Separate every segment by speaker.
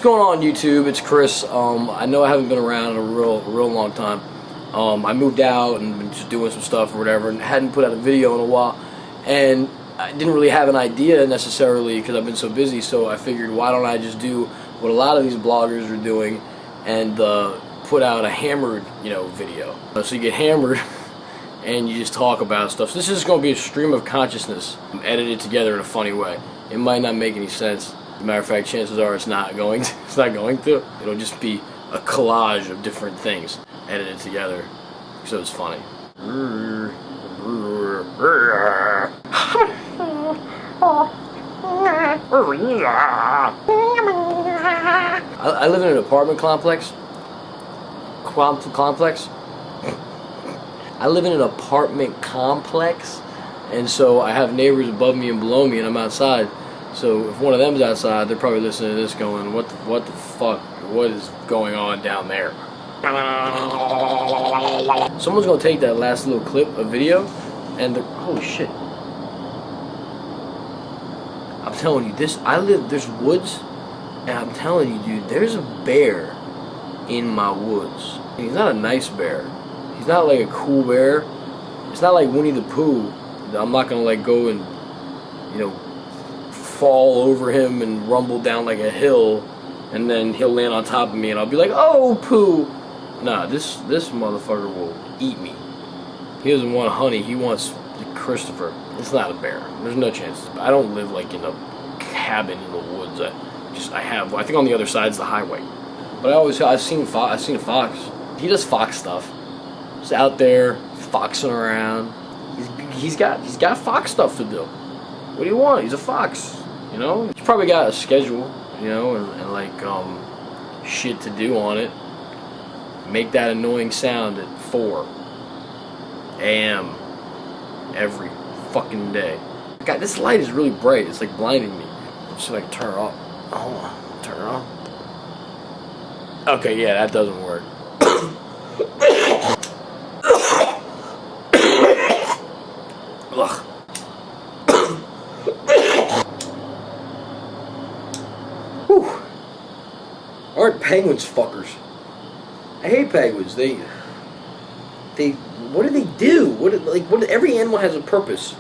Speaker 1: What's going on, YouTube? It's Chris. I know I haven't been around in a real long time. I moved out and been just doing some stuff or whatever, and hadn't put out a video in a while. And I didn't really have an idea necessarily because I've been so busy. So I figured, why don't I just do what a lot of these bloggers are doing and put out a hammered, video. So you get hammered and you just talk about stuff. So this is going to be a stream of consciousness, edited together in a funny way. It might not make any sense. As a matter of fact, chances are it's not going to. It's not going to. It'll just be a collage of different things edited together, so it's funny. I live in an apartment complex. I live in an apartment complex, and so I have neighbors above me and below me, and I'm outside. So if one of them's outside, they're probably listening to this going, what the fuck? What is going on down there? Someone's gonna take that last little clip of video and holy shit. I'm telling you, there's woods, and I'm telling you, dude, there's a bear in my woods. He's not a nice bear. He's not like a cool bear. It's not like Winnie the Pooh. I'm not gonna like go and, fall over him and rumble down like a hill, and then he'll land on top of me and I'll be like, oh, Pooh. Nah, this motherfucker will eat me. He doesn't want honey, he wants Christopher. It's not a bear. There's no chance. I don't live like in a cabin in the woods. I think on the other side's the highway. But I've seen a fox. He does fox stuff. He's out there foxing around. He's got fox stuff to do. What do you want? He's a fox. He's probably got a schedule, and like shit to do on it. Make that annoying sound at 4 a.m. every fucking day. God, this light is really bright. It's like blinding me. Let's see if I can turn it off. Hold on, turn it off. Okay, yeah, that doesn't work. Ugh. Whew. Aren't penguins fuckers? I hate penguins. They what do they do? Every animal has a purpose.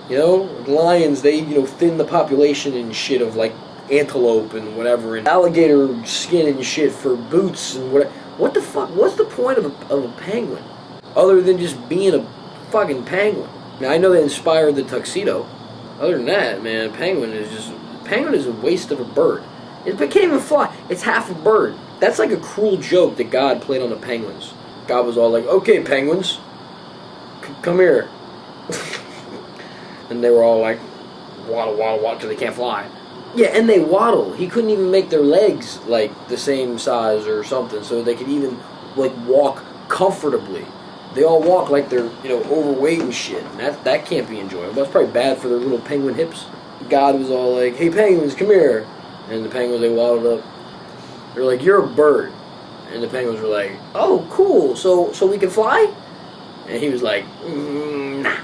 Speaker 1: Lions, they thin the population and shit of like antelope and whatever, and alligator skin and shit for boots and whatever. What the fuck? What's the point of a penguin other than just being a fucking penguin? Now I know they inspired the tuxedo. Other than that, man, penguin is a waste of a bird. It can't even fly. It's half a bird. That's like a cruel joke that God played on the penguins. God was all like, okay, penguins, come here. And they were all like, waddle, waddle, waddle, till they can't fly. Yeah, and they waddle. He couldn't even make their legs like the same size or something so they could even like walk comfortably. They all walk like they're, overweight and shit. And that can't be enjoyable. That's probably bad for their little penguin hips. God was all like, hey, penguins, come here. And the penguins, they waddled up. They're like, you're a bird. And the penguins were like, oh, cool, so we can fly? And he was like, nah,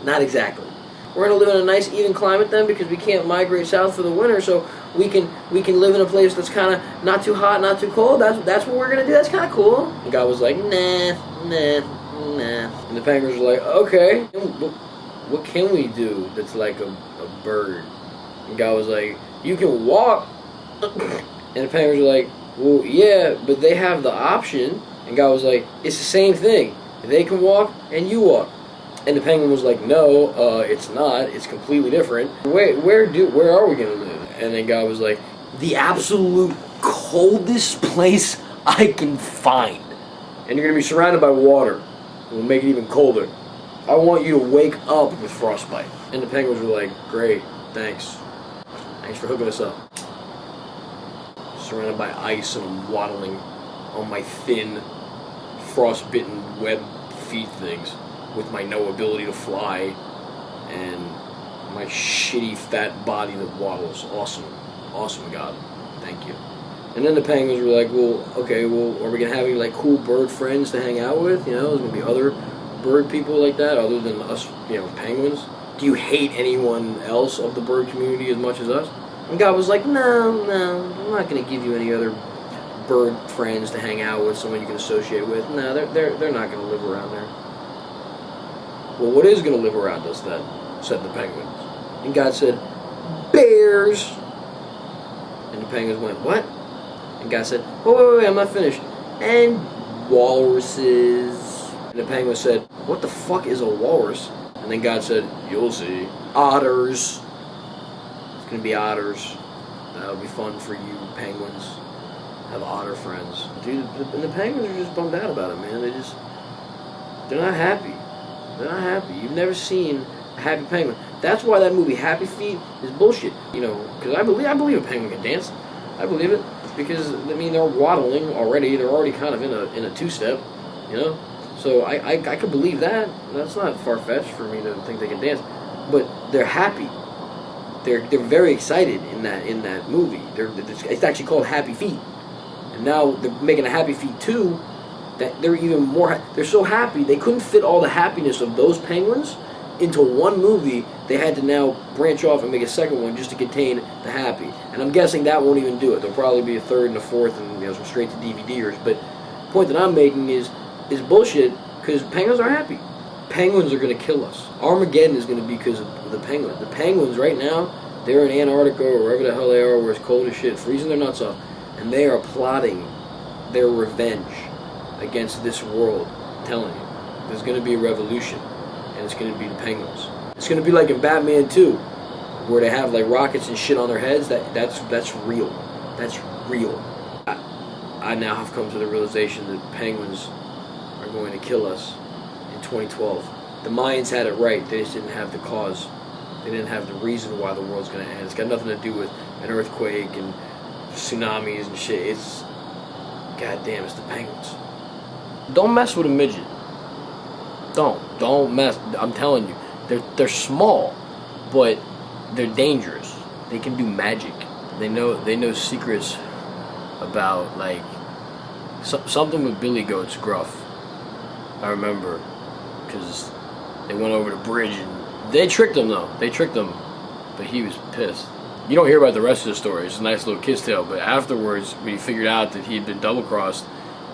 Speaker 1: not exactly. We're going to live in a nice, even climate then because we can't migrate south for the winter, so we can live in a place that's kind of not too hot, not too cold. That's what we're going to do. That's kind of cool. And God was like, nah. And the penguins were like, okay, what can we do that's like a bird? And God was like, you can walk. And the penguins were like, well, yeah, but they have the option. And God was like, it's the same thing. They can walk and you walk. And the penguin was like, no, it's not. It's completely different. Where are we going to live? And then God was like, the absolute coldest place I can find. And you're going to be surrounded by water. We'll make it even colder. I want you to wake up with frostbite. And the penguins were like, great, thanks. Thanks for hooking us up. Surrounded by ice and I'm waddling on my thin, frostbitten web feet things with my no ability to fly and my shitty fat body that waddles. Awesome. Awesome, God. Thank you. And then the penguins were like, well, okay, well, are we going to have any like cool bird friends to hang out with? There's going to be other bird people like that other than us, penguins? Do you hate anyone else of the bird community as much as us? And God was like, no, I'm not going to give you any other bird friends to hang out with, someone you can associate with. No, they're not going to live around there. Well, what is going to live around us then? Said the penguins. And God said, bears. And the penguins went, what? And God said, oh, wait, I'm not finished. And walruses. And the penguin said, what the fuck is a walrus? And then God said, you'll see. Otters. It's going to be otters. That'll be fun for you penguins. Have otter friends. Dude, and the penguins are just bummed out about it, man. They're not happy. They're not happy. You've never seen a happy penguin. That's why that movie Happy Feet is bullshit. You know, because I believe a penguin can dance. I believe it. Because, I mean, they're waddling already. They're already kind of in a two-step, you know? So I could believe that. That's not far-fetched for me to think they can dance. But they're happy. They're very excited in that movie. It's actually called Happy Feet. And now they're making a Happy Feet 2 that they're even more... They're so happy. They couldn't fit all the happiness of those penguins into one movie. They had to now branch off and make a second one just to contain the happy. And I'm guessing that won't even do it. There'll probably be a third and a fourth and some straight to DVDers. But the point that I'm making is bullshit because penguins are happy. Penguins are going to kill us. Armageddon is going to be because of the penguins. The penguins right now, they're in Antarctica or wherever the hell they are where it's cold as shit, freezing their nuts off. And they are plotting their revenge against this world. I'm telling you. There's going to be a revolution. And it's going to be the penguins. It's going to be like in Batman 2, where they have like rockets and shit on their heads. That's real. That's real. I now have come to the realization that penguins are going to kill us in 2012. The Mayans had it right. They just didn't have the cause. They didn't have the reason why the world's going to end. It's got nothing to do with an earthquake and tsunamis and shit. It's, goddamn, it's the penguins. Don't mess with a midget. Don't mess. I'm telling you, they're small, but they're dangerous. They can do magic. They know secrets about like something with Billy Goat's gruff. I remember because they went over the bridge and they tricked him though. They tricked him, but he was pissed. You don't hear about the rest of the story. It's a nice little kid's tale. But afterwards, when he figured out that he had been double-crossed,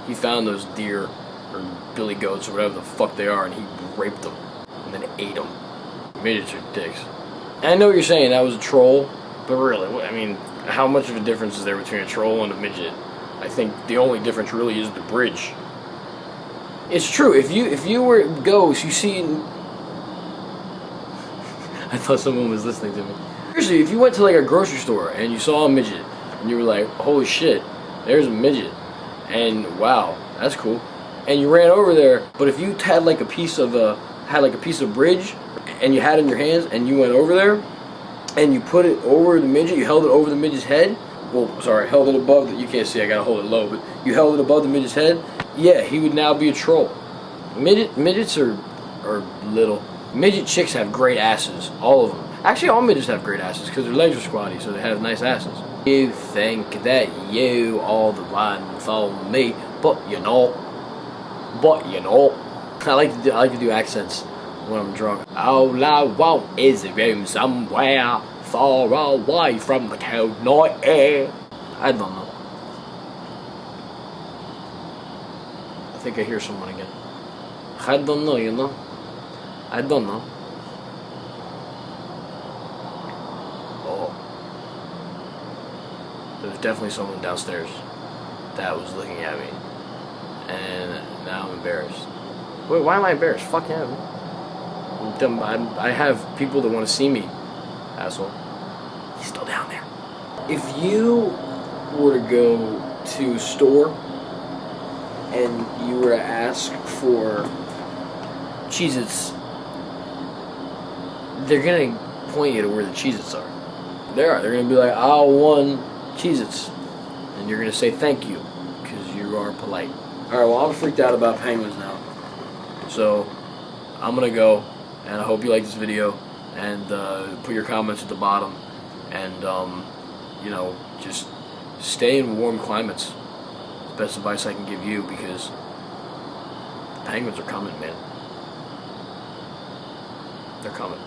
Speaker 1: he found those deer or billy goats or whatever the fuck they are, and he raped them and then ate them. Midgets are dicks. And I know what you're saying, that was a troll, but really, I mean, how much of a difference is there between a troll and a midget? I think the only difference really is the bridge. It's true. If you were ghost, you see. I thought someone was listening to me. Seriously, if you went to like a grocery store and you saw a midget and you were like, "Holy shit, there's a midget," and wow, that's cool. And you ran over there, but if you had like a piece of bridge and you had it in your hands and you went over there and you put it over the midget, you held it over the midget's head. Well, sorry, held it above. You can't see. I gotta hold it low, but you held it above the midget's head. Yeah, he would now be a troll. Midgets are little. Midget chicks have great asses, all of them. Actually, all midgets have great asses because their legs are squatty, so they have nice asses. You think that you are the one for me, but you're not. I like to do accents when I'm drunk. All I want is a room somewhere far away from the cold night air. I don't know. I think I hear someone again. I don't know, you know. I don't know. Oh. There's definitely someone downstairs that was looking at me. And now I'm embarrassed. Wait, why am I embarrassed? Fuck him. I have people that want to see me, asshole. He's still down there. If you were to go to a store and you were to ask for Cheez-Its, they're going to point you to where the Cheez-Its are. They're going to be like, I want Cheez-Its. And you're going to say thank you, because you are polite. Alright, well, I'm freaked out about penguins now. So, I'm going to go, and I hope you like this video, and put your comments at the bottom, and, you know, just stay in warm climates. Best advice I can give you, because the penguins are coming, man. They're coming.